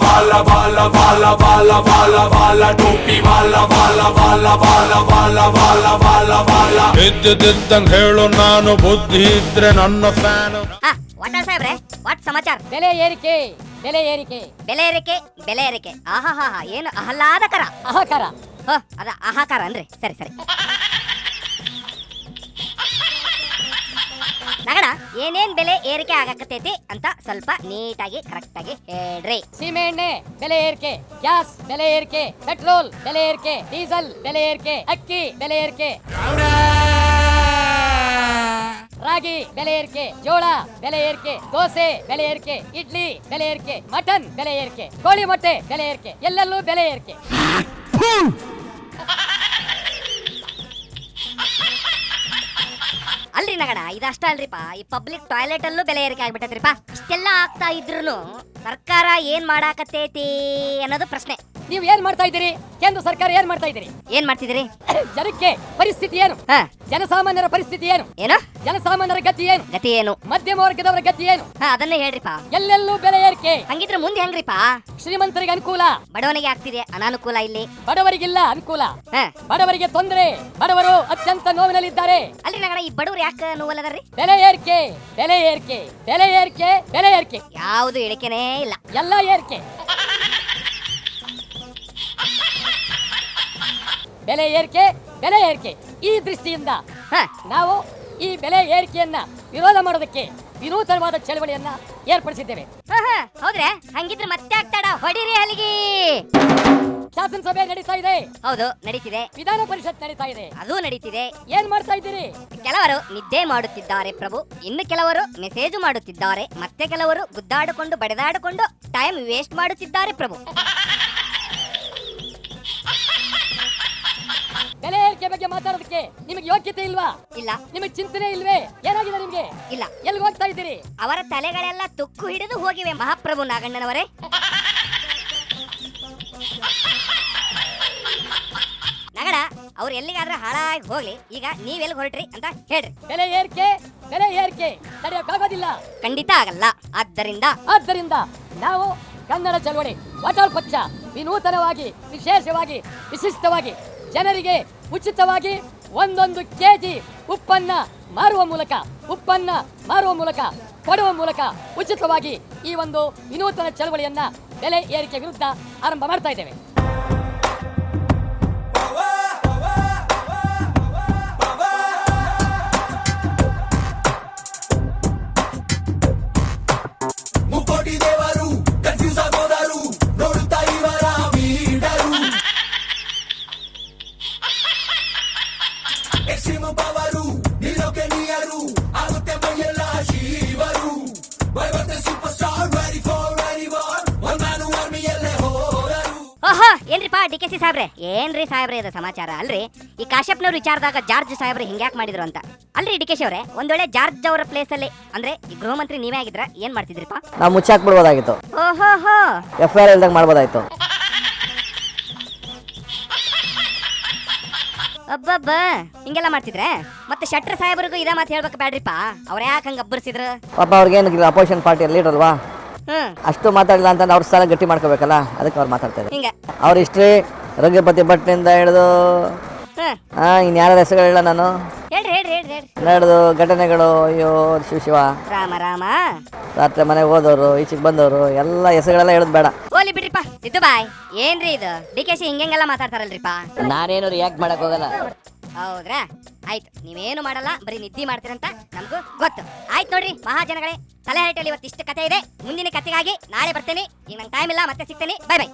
वाला वाला वाला वाला वाला वाला टोपी वाला वाला वाला वाला वाला वाला वाला वाला ಇದ್ದಿದ್ದಂಗೆ ಹೇಳು ನಾನು ಬುದ್ಧಿ ಇದ್ರೆ ನನ್ನ ಫ್ಯಾನ್. ವಾಟಾಳ್ ಸಾಹೇಬ್ರೆ, ವಾಟ್ ಸಮಾಚಾರ? ಬೆಲೆ ಏರಿಕೆ ಬೆಲೆ ಏರಿಕೆ ಬೆಲೆ ಏರಿಕೆ ಬೆಲೆ ಏರಿಕೆ. ಆಹಾ ಏನು ಆಹ್ಲಾದಕರ. ಆಹಾಕಾರ. ಅದ ಆಹಾಕಾರ ಅನ್ರಿ. ಸರಿ ಸರಿ. ನಗಡ ಏನೇನ್ ಬೆಲೆ ಏರಿಕೆ ಆಗಕತ್ತೈತಿ ಅಂತ ಸ್ವಲ್ಪ ನೀಟಾಗಿ ಕರೆಕ್ಟ್ ಆಗಿ ಹೇಳ್ರಿ. ಸೀಮೆ ಎಣ್ಣೆ ಬೆಲೆ ಏರಿಕೆ, ಗ್ಯಾಸ್ ಬೆಲೆ ಏರಿಕೆ, ಪೆಟ್ರೋಲ್ ಬೆಲೆ ಏರಿಕೆ, ಡೀಸೆಲ್ ಬೆಲೆ ಏರಿಕೆ, ಅಕ್ಕಿ ಬೆಲೆ ಏರಿಕೆ, ರಾಗಿ ಬೆಲೆ ಏರಿಕೆ, ಜೋಳ ಬೆಲೆ ಏರಿಕೆ, ದೋಸೆ ಬೆಲೆ ಏರಿಕೆ, ಇಡ್ಲಿ ಬೆಲೆ ಏರಿಕೆ, ಮಟನ್ ಬೆಲೆ ಏರಿಕೆ, ಕೋಳಿ ಮೊಟ್ಟೆ ಬೆಲೆ ಏರಿಕೆ, ಎಲ್ಲೆಲ್ಲೂ ಬೆಲೆ ಏರಿಕೆ. ಅಲ್ರಿ ನಗಡ, ಇದಷ್ಟ ಅಲ್ರಿಪಾ, ಈ ಪಬ್ಲಿಕ್ ಟಾಯ್ಲೆಟ್ ಅಲ್ಲೂ ಬೆಲೆ ಏರಿಕೆ ಆಗ್ಬಿಟ್ಟೈತ್ರಿಪಾ. ಇಷ್ಟೆಲ್ಲ ಆಗ್ತಾ ಇದ್ರು ಸರ್ಕಾರ ಏನ್ ಮಾಡಾಕತ್ತೈತಿ ಅನ್ನೋದು ಪ್ರಶ್ನೆ. ನೀವು ಏನ್ ಮಾಡ್ತಾ ಇದ್ದೀರಿ? ಕೇಂದ್ರ ಸರ್ಕಾರ ಏನ್ ಮಾಡ್ತಾ ಇದ್ದೀರಿ? ಏನ್ ಮಾಡ್ತಿದ್ದೀರಿ? ಜನಕ್ಕೆ ಪರಿಸ್ಥಿತಿ ಏನು? ಜನಸಾಮಾನ್ಯರ ಪರಿಸ್ಥಿತಿ ಏನು? ಏನು? ಜನಸಾಮಾನ್ಯರ ಗತಿ ಏನು? ಗತಿ ಏನು? ಮಧ್ಯಮ ವರ್ಗದವರ ಗತಿ ಏನು? ಅದನ್ನೇ ಹೇಳ್ರಿಪಾ. ಎಲ್ಲೆಲ್ಲೂ ಬೆಲೆ ಏರಿಕೆ. ಹಂಗಿದ್ರೆ ಮುಂದೆ ಹೆಂಗ್ರಿಪಾ? ಶ್ರೀಮಂತರಿಗೆ ಅನುಕೂಲ, ಬಡವನಿಗೆ ಆಗ್ತಿದೆ ಅನಾನುಕೂಲ. ಇಲ್ಲಿ ಬಡವರಿಗಿಲ್ಲ ಅನುಕೂಲ, ಬಡವರಿಗೆ ತೊಂದರೆ, ಬಡವರು ಅತ್ಯಂತ ನೋವಿನಲ್ಲಿದ್ದಾರೆ. ಅಲ್ರಿ ನಗಡ, ಈ ಬಡವರು ಯಾಕೆ ನೋವಲ್ಲದಾರ್ರಿ? ಬೆಲೆ ಏರಿಕೆ ಬೆಲೆ ಏರಿಕೆ ಬೆಲೆ ಏರಿಕೆ ಬೆಲೆ ಏರಿಕೆ. ಯಾವುದು ಇಳಿಕೆನೇ ಇಲ್ಲ, ಎಲ್ಲ ಏರಿಕೆ. ಬೆಲೆ ಏರಿಕೆ ಬೆಲೆ ಏರಿಕೆ. ಈ ದೃಷ್ಟಿಯಿಂದ ನಾವು ಈ ಬೆಲೆ ಏರಿಕೆಯನ್ನ ವಿರೋಧ ಮಾಡೋದಕ್ಕೆ ವಿನೂತನವಾದ ಚಳವಳಿಯನ್ನ ಏರ್ಪಡಿಸಿದ್ದೇವೆ. ಹೌದ್ರೆ? ಹಂಗಿದ್ರೆ ಮತ್ತೆ ಆಗ್ತಾಡ ಹೊಡಿರಿ ಹಲಿಗೆ. ಶಾಸನಸಭೆ ನಡೀತಾ ಇದೆ. ಹೌದು, ನಡೀತಿದೆ. ವಿಧಾನ ಪರಿಷತ್ ನಡೀತಾ ಇದೆ. ಅದು ನಡೀತಿದೆ. ಏನ್ ಮಾಡ್ತಾ ಇದ್ದೀರಿ? ಕೆಲವರು ನಿದ್ದೆ ಮಾಡುತ್ತಿದ್ದಾರೆ ಪ್ರಭು, ಇನ್ನು ಕೆಲವರು ಮೆಸೇಜ್ ಮಾಡುತ್ತಿದ್ದಾರೆ, ಮತ್ತೆ ಕೆಲವರು ಗುದ್ದಾಡಿಕೊಂಡು ಬಡಿದಾಡಿಕೊಂಡು ಟೈಮ್ ವೇಸ್ಟ್ ಮಾಡುತ್ತಿದ್ದಾರೆ ಪ್ರಭು. ಬೆಲೆ ಏರಿಕೆ ಬಗ್ಗೆ ಮಾತಾಡೋದಕ್ಕೆ ನಿಮಗೆ ಯೋಗ್ಯತೆ ಇಲ್ವಾ? ಇಲ್ಲ. ನಿಮಗೆ ಚಿಂತನೆ ಇಲ್ವೇ? ಏನಾಗಿದೆ ನಿಮ್ಗೆ? ಇಲ್ಲ. ಎಲ್ಲಿ ಹೋಗ್ತಾ ಇದ್ದೀರಿ? ಅವರ ತಲೆಗಳೆಲ್ಲ ತುಕ್ಕು ಹಿಡಿದು ಹೋಗಿವೆ ಮಹಾಪ್ರಭು ನಾಗಣ್ಣನವರೇ. ನಗಡ, ಅವ್ರು ಎಲ್ಲಿಗಾದ್ರೂ ಹಾಳಾಗಿ ಹೋಗ್ಲಿ, ಈಗ ನೀವೆಲ್ಲಿ ಹೊರಟ್ರಿ ಅಂತ ಹೇಳ್ರಿ. ಬೆಲೆ ಏರಿಕೆ ತಡೆಯೋಕ್ಕಾಗೋದಿಲ್ಲ, ಖಂಡಿತ ಆಗಲ್ಲ. ಆದ್ದರಿಂದ ನಾವು ಕನ್ನಡ ಚಳವಳಿ ವಾಟಾಳ್ ಪಕ್ಷ ವಿನೂತನವಾಗಿ, ವಿಶೇಷವಾಗಿ, ವಿಶಿಷ್ಟವಾಗಿ ಜನರಿಗೆ ಉಚಿತವಾಗಿ 1 ಕೆಜಿ ಉಪ್ಪನ್ನ ಮಾರುವ ಮೂಲಕ ಕೊಡುವ ಮೂಲಕ ಉಚಿತವಾಗಿ ಈ ಒಂದು ವಿನೂತನ ಚಳವಳಿಯನ್ನ ಬೆಲೆ ಏರಿಕೆ ವಿರುದ್ಧ ಆರಂಭ ಮಾಡ್ತಾ ಇದ್ದೇವೆ. ಏನ್ರಿಪಾ ಡಿಕೆಸಿ ಸಾಹೇಬ್ರೆ? ಏನ್ರಿ ಸಾಹೇಬ್ರೆ ಇದು ಸಮಾಚಾರ? ಅಲ್ರಿ, ಈ ಕಾಶ್ಯಪ್ನವ್ರು ವಿಚಾರದಾಗ ಜಾರ್ಜ್ ಸಾಹೇಬ್ರೆ ಹಿಂಗ್ಯಾಕ್ ಮಾಡಿದ್ರು ಅಂತ. ಅಲ್ರಿ ಡಿಕೆಶಿ ಅವರೇ, ಒಂದ್ ವೇಳೆ ಜಾರ್ಜ್ ಅವರ ಪ್ಲೇಸ್ ಅಲ್ಲಿ ಅಂದ್ರೆ ಈ ಗೃಹ ಮಂತ್ರಿ ನೀವೇ ಆಗಿದ್ರ ಏನ್ ಮಾಡ್ತಿದ್ರಿಪಾ? ನಾವು ಮುಚ್ಚಾಕ್ಬಿಡ್ಬೋದಾಗಿತ್ತು. ಓಹೋ, FIR ಇಲ್ದಾಗ ಮಾಡ್ಬೋದಾಯ್ತು. ಅಬ್ಬಬ್ಬ, ಹಿಂಗೆಲ್ಲ ಮಾಡ್ತಿದ್ರೆ ಮತ್ತೆ ಶೆಟ್ಟರ್ ಸಾಹೇಬ್ರಿಗೂ ಇದೇ ಮಾತು ಹೇಳ್ಬೇಕು ಬೇಡ್ರಿಪಾ. ಅವ್ರ ಯಾಕೆ ಹಂಗ ಅಬ್ಬರ್ಸಿದ್ರು? ಪಾಪ ಅವ್ರಿಗೇನು ಅಪೋಸಿಷನ್ ಪಾರ್ಟಿ ಲೀಡರ್ ಅಲ್ವಾ, ಅಷ್ಟು ಮಾತಾಡಲಿಲ್ಲ ಅಂತ ಅವ್ರ ಸ್ಥಳ ಗಟ್ಟಿ ಮಾಡ್ಕೋಬೇಕಲ್ಲ, ಅದಕ್ಕೆ ಅವ್ರು ಮಾತಾಡ್ತಾರೆ. ಅವ್ರ ಹಿಸ್ಟ್ರಿ ರಂಗಪತಿ ಭಟ್ನಿಂದ ಹಿಡಿದು ಇನ್ಯಾರ ಹೆಸರುಗಳಿಲ್ಲ, ನಾನು ನಡೆದು ಘಟನೆಗಳು, ಅಯ್ಯೋ ಶಿವ ರಾಮ ರಾತ್ರಿ ಮನೆಗೆ ಹೋದವರು, ಈಚೆಗೆ ಬಂದವರು ಎಲ್ಲ ಹೆಸರುಗಳೆಲ್ಲ ಹೇಳೋದು ಬೇಡ. ಹೋಲಿ ಬಿಡ್ರಿಪಾ. ಸಿದ್ದು ಬಾಯ್, ಏನ್ರಿ ಇದು ಡಿಕೆಶಿ ಹಿಂಗೆಲ್ಲ ಮಾತಾಡ್ತಾರಲ್ರಿಪಾ? ನಾನೇನು ರಿಯಾಕ್ಟ್ ಮಾಡಕ್ ಹೋಗಲ್ಲ. ಹೌದ್ರಾ? ಆಯ್ತು, ನೀವೇನು ಮಾಡಲ್ಲ, ಬರೀ ನಿದ್ದೆ ಮಾಡ್ತೀರಂತ ನಮಗೂ ಗೊತ್ತು. ಆಯ್ತು ನೋಡ್ರಿ ಮಹಾಜನಗಳೇ, ತಲೆ ಹರಟಲ್ಲಿ ಇವತ್ತು ಇಷ್ಟು ಕತೆ ಇದೆ. ಮುಂದಿನ ಕತೆಗಾಗಿ ನಾಳೆ ಬರ್ತೇನೆ. ಈಗ ನಂಗೆ ಟೈಮ್ ಇಲ್ಲ, ಮತ್ತೆ ಸಿಗ್ತೇನೆ. Bye bye.